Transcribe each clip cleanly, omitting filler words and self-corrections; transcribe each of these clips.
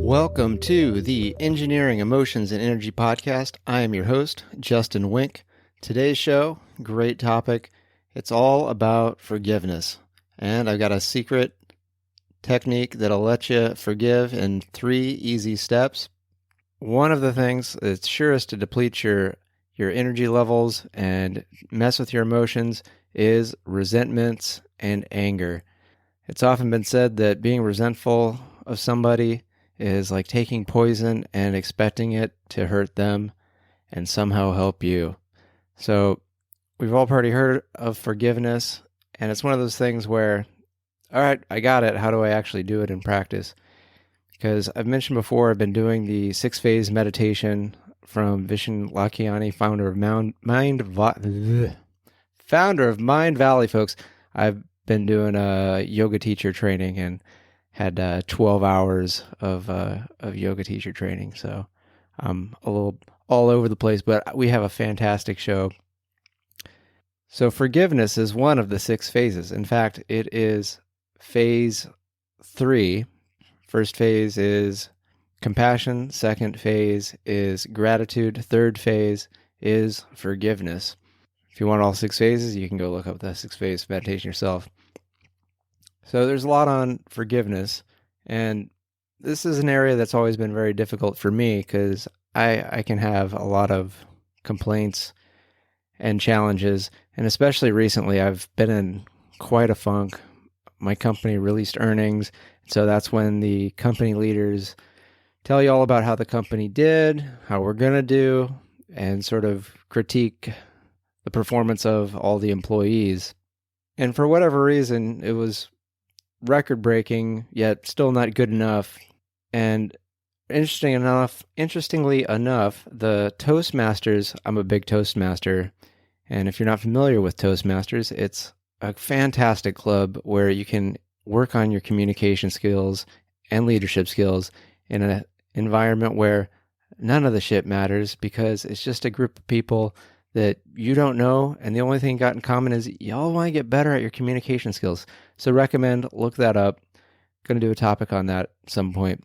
Welcome to the Engineering, Emotions, and Energy podcast. I am your host, Justin Wink. Today's show, great topic. It's all about forgiveness. And I've got a secret technique that'll let you forgive in 3 easy steps. One of the things that's surest to deplete your energy levels and mess with your emotions is resentments and anger. It's often been said that being resentful of somebody is like taking poison and expecting it to hurt them and somehow help you. So we've all probably heard of forgiveness, and it's one of those things where, all right, I got it. How do I actually do it in practice? Because I've mentioned before, I've been doing the 6-phase meditation from Vishen Lakhiani, founder of Mind Valley, folks. I've been doing a yoga teacher training and had 12 hours of yoga teacher training. So I'm a little all over the place, but we have a fantastic show. So forgiveness is one of the 6 phases. In fact, it is phase 3. First phase is compassion. Second phase is gratitude. Third phase is forgiveness. If you want all 6 phases, you can go look up the 6-phase meditation yourself. So there's a lot on forgiveness, and this is an area that's always been very difficult for me because I can have a lot of complaints and challenges, and especially recently I've been in quite a funk. My company released earnings, so that's when the company leaders tell you all about how the company did, how we're going to do, and sort of critique the performance of all the employees. And for whatever reason, it was record-breaking, yet still not good enough. And interestingly enough, the Toastmasters, I'm a big Toastmaster, and if you're not familiar with Toastmasters, it's a fantastic club where you can work on your communication skills and leadership skills in an environment where none of the shit matters because it's just a group of people that you don't know, and the only thing you got in common is y'all want to get better at your communication skills. So recommend, look that up. Going to do a topic on that at some point.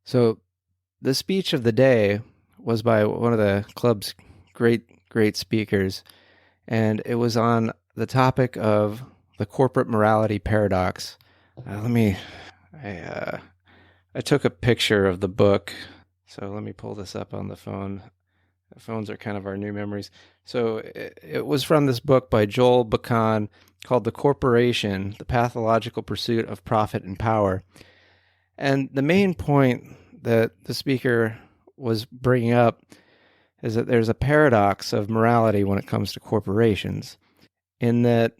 So the speech of the day was by one of the club's great speakers, and it was on the topic of the corporate morality paradox. I took a picture of the book, so let me pull this up on the phone. Phones are kind of our new memories. So it was from this book by Joel Bakan called The Corporation, The Pathological Pursuit of Profit and Power. And the main point that the speaker was bringing up is that there's a paradox of morality when it comes to corporations, in that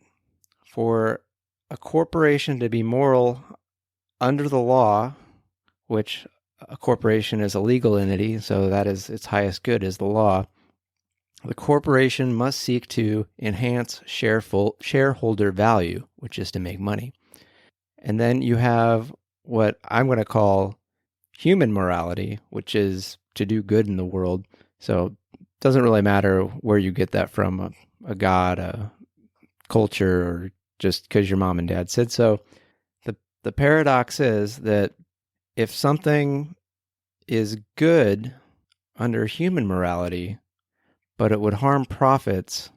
for a corporation to be moral under the law, which a corporation is a legal entity, so that is its highest good is the law. The corporation must seek to enhance shareholder value, which is to make money. And then you have what I'm going to call human morality, which is to do good in the world. So it doesn't really matter where you get that from, a god, a culture, or just because your mom and dad said so. The paradox is that if something is good under human morality, but it would harm profits,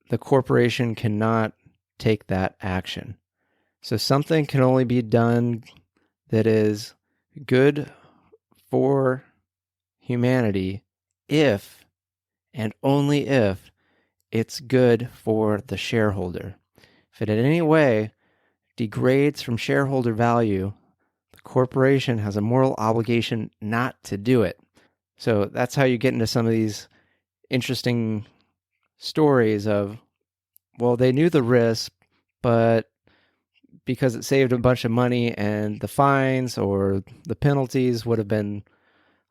the corporation cannot take that action. So something can only be done that is good for humanity if, and only if, it's good for the shareholder. If it in any way degrades from shareholder value, the corporation has a moral obligation not to do it. So that's how you get into some of these interesting stories of, well, they knew the risk, but because it saved a bunch of money and the fines or the penalties would have been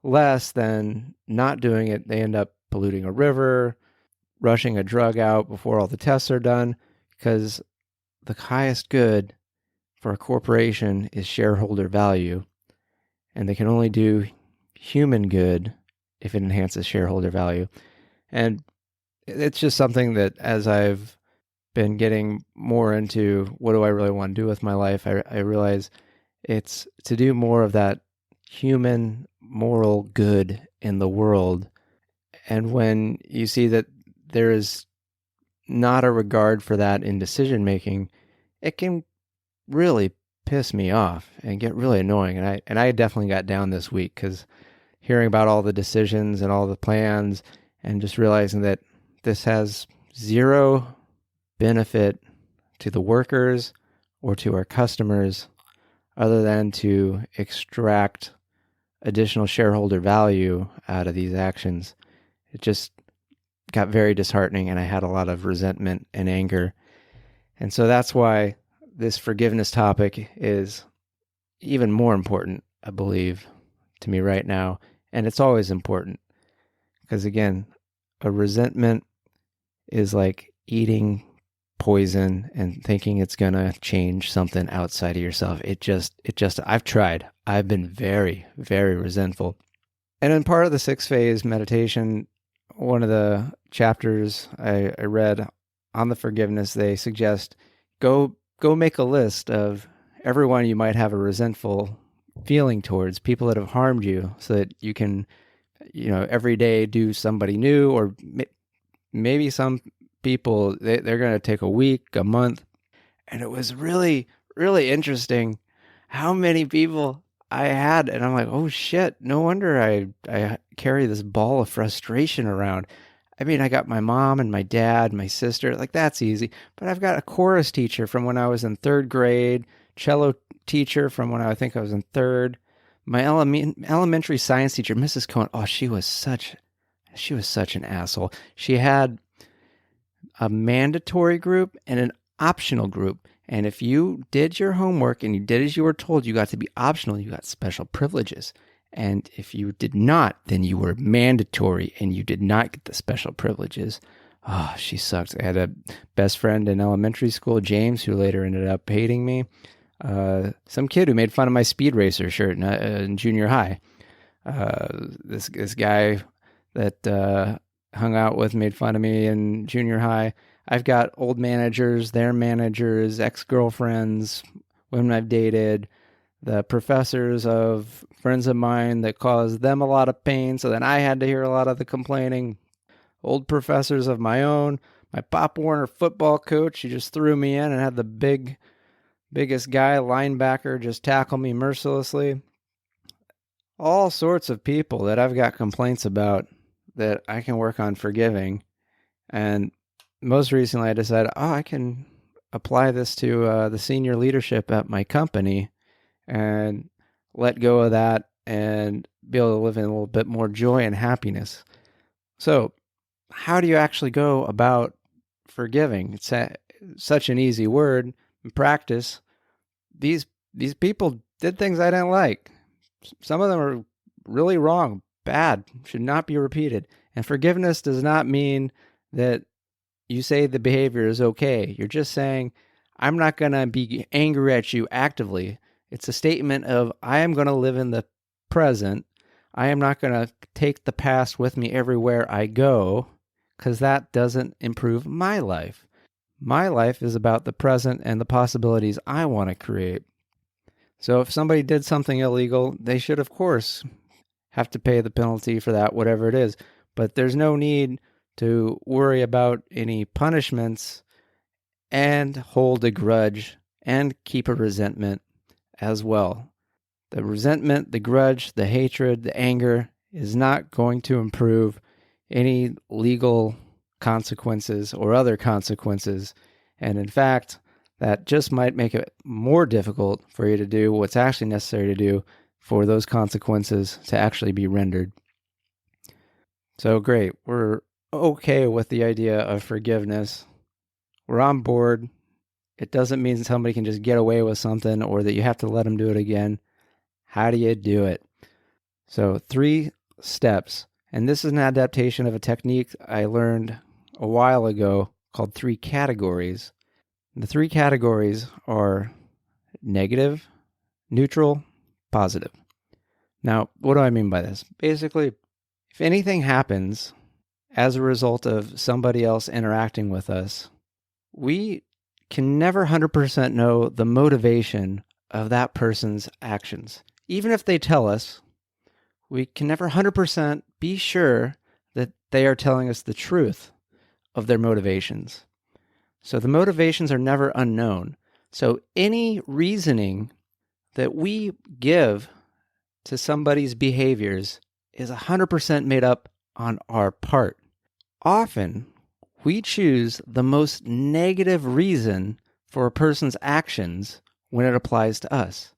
less than not doing it, they end up polluting a river, rushing a drug out before all the tests are done, because the highest good for a corporation is shareholder value, and they can only do human good if it enhances shareholder value. And it's just something that as I've been getting more into what do I really want to do with my life, I realize it's to do more of that human moral good in the world. And when you see that there is not a regard for that in decision making, it can really piss me off and get really annoying. And I definitely got down this week because hearing about all the decisions and all the plans and just realizing that this has zero benefit to the workers or to our customers other than to extract additional shareholder value out of these actions. It just got very disheartening, and I had a lot of resentment and anger. And so that's why this forgiveness topic is even more important, I believe, to me right now. And it's always important because, again, a resentment is like eating poison and thinking it's going to change something outside of yourself. I've tried. I've been very, very resentful. And in part of the 6-phase meditation, one of the chapters I read on the forgiveness, they suggest go make a list of everyone you might have a resentful feeling towards, people that have harmed you, so that you can, every day do somebody new, or maybe some people, they're going to take a week, a month. And it was really, really interesting how many people I had. And I'm like, oh shit, no wonder I carry this ball of frustration around. I mean, I got my mom and my dad, my sister, like that's easy. But I've got a chorus teacher from when I was in 3rd grade, cello teacher from when I think I was in 3rd, my elementary science teacher, Mrs. Cohen. Oh, she was such an asshole. She had a mandatory group and an optional group. And if you did your homework and you did as you were told, you got to be optional. You got special privileges. And if you did not, then you were mandatory and you did not get the special privileges. Oh, she sucks. I had a best friend in elementary school, James, who later ended up hating me. Some kid who made fun of my Speed Racer shirt in junior high. This guy that hung out with made fun of me in junior high. I've got old managers, their managers, ex-girlfriends, women I've dated, the professors of friends of mine that caused them a lot of pain, so then I had to hear a lot of the complaining. Old professors of my own, my Pop Warner football coach, he just threw me in and had the biggest guy, linebacker, just tackle me mercilessly. All sorts of people that I've got complaints about that I can work on forgiving. And most recently I decided, I can apply this to the senior leadership at my company and let go of that and be able to live in a little bit more joy and happiness. So how do you actually go about forgiving? It's such an easy word. In practice, these people did things I didn't like. Some of them are really wrong, bad, should not be repeated. And forgiveness does not mean that you say the behavior is okay. You're just saying, I'm not going to be angry at you actively. It's a statement of, I am going to live in the present. I am not going to take the past with me everywhere I go, because that doesn't improve my life. My life is about the present and the possibilities I want to create. So if somebody did something illegal, they should, of course, have to pay the penalty for that, whatever it is. But there's no need to worry about any punishments and hold a grudge and keep a resentment as well. The resentment, the grudge, the hatred, the anger is not going to improve any legal consequences or other consequences. And in fact, that just might make it more difficult for you to do what's actually necessary to do for those consequences to actually be rendered. So great, we're okay with the idea of forgiveness. We're on board. It doesn't mean somebody can just get away with something or that you have to let them do it again. How do you do it? So 3 steps. And this is an adaptation of a technique I learned a while ago called 3 categories. The 3 categories are negative, neutral, positive. Now, what do I mean by this? Basically, if anything happens as a result of somebody else interacting with us, we can never 100% know the motivation of that person's actions. even if they tell us, we can never 100% be sure that they are telling us the truth of their motivations. So the motivations are never unknown. So any reasoning that we give to somebody's behaviors is 100% made up on our part. Often, we choose the most negative reason for a person's actions when it applies to us,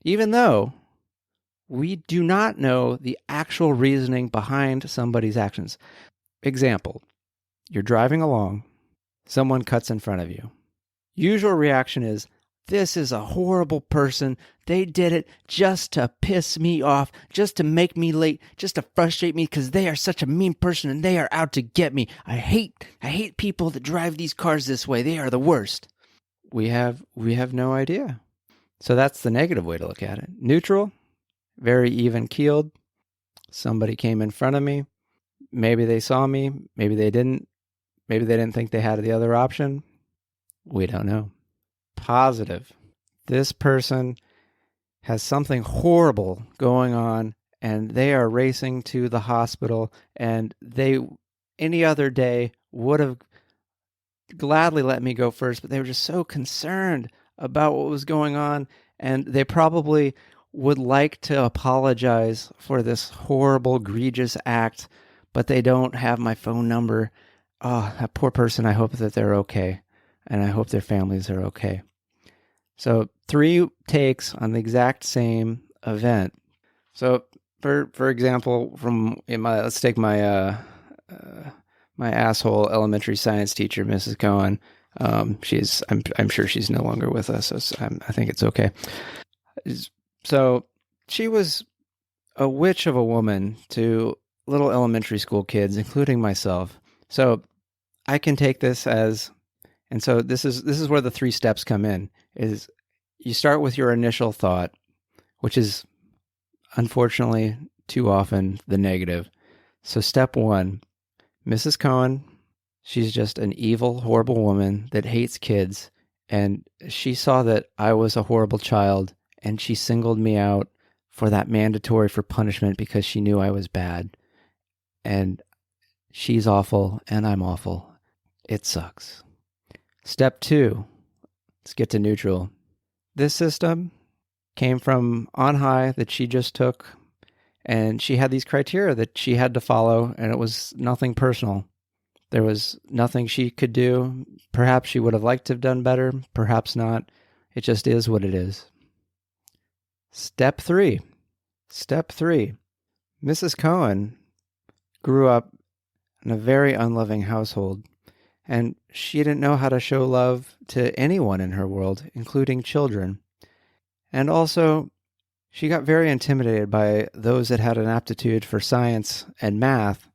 even though we do not know the actual reasoning behind somebody's actions. Example, you're driving along, someone cuts in front of you. Usual reaction is, this is a horrible person. They did it just to piss me off, just to make me late, just to frustrate me because they are such a mean person and they are out to get me. I hate people that drive these cars this way. They are the worst. We have no idea. So that's the negative way to look at it. Neutral, very even-keeled. Somebody came in front of me. Maybe they saw me. Maybe they didn't. Maybe they didn't think they had the other option. We don't know. Positive. This person has something horrible going on and they are racing to the hospital, and they, any other day, would have gladly let me go first, but they were just so concerned about what was going on, and they probably would like to apologize for this horrible, egregious act, but they don't have my phone number. Oh, that poor person, I hope that they're okay, and I hope their families are okay. So 3 takes on the exact same event. So for example, let's take my my asshole elementary science teacher, Mrs. Cohen. I'm sure she's no longer with us, so I think it's okay. So she was a witch of a woman to little elementary school kids, including myself. So I can take this as, and so this is where the 3 steps come in. Is you start with your initial thought, which is unfortunately too often the negative. So step 1, Mrs. Cohen, she's just an evil, horrible woman that hates kids, and she saw that I was a horrible child, and she singled me out for that mandatory for punishment because she knew I was bad. And she's awful, and I'm awful. It sucks. Step 2, let's get to neutral. This system came from on high that she just took, and she had these criteria that she had to follow, and it was nothing personal. There was nothing she could do. Perhaps she would have liked to have done better, perhaps not. It just is what it is. Step 3. Mrs. Cohen grew up in a very unloving household, and she didn't know how to show love to anyone in her world, including children. And also, she got very intimidated by those that had an aptitude for science and math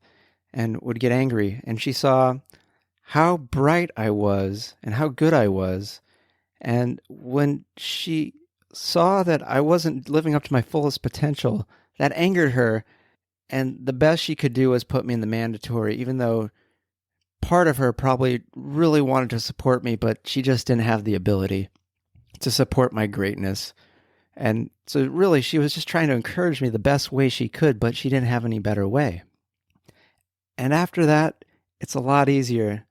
and would get angry. And she saw how bright I was and how good I was. And when she saw that I wasn't living up to my fullest potential, that angered her. And the best she could do was put me in the mandatory, even though part of her probably really wanted to support me, but she just didn't have the ability to support my greatness. And so really, she was just trying to encourage me the best way she could, but she didn't have any better way. And after that, it's a lot easier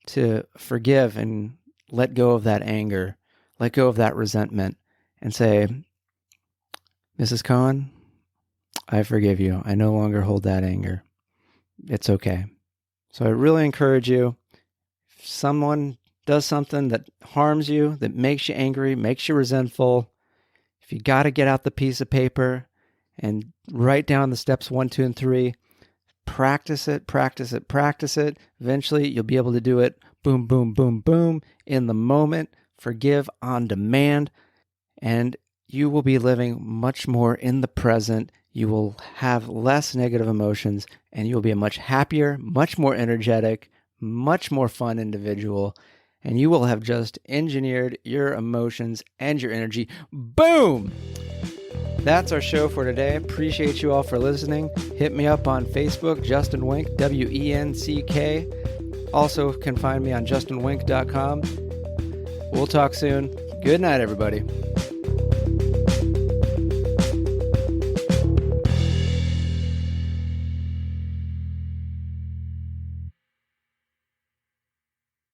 to forgive and let go of that anger, let go of that resentment, and say, Mrs. Cohen, I forgive you. I no longer hold that anger. It's okay. So I really encourage you, if someone does something that harms you, that makes you angry, makes you resentful, if you got to get out the piece of paper and write down the steps 1, 2, and 3, practice it. Eventually, you'll be able to do it boom, boom, boom, boom, in the moment, forgive on demand, and you will be living much more in the present. You will have less negative emotions, and you will be a much happier, much more energetic, much more fun individual, and you will have just engineered your emotions and your energy. Boom! That's our show for today. Appreciate you all for listening. Hit me up on Facebook, Justin Wink, WENCK. Also can find me on justinwink.com. We'll talk soon. Good night, everybody.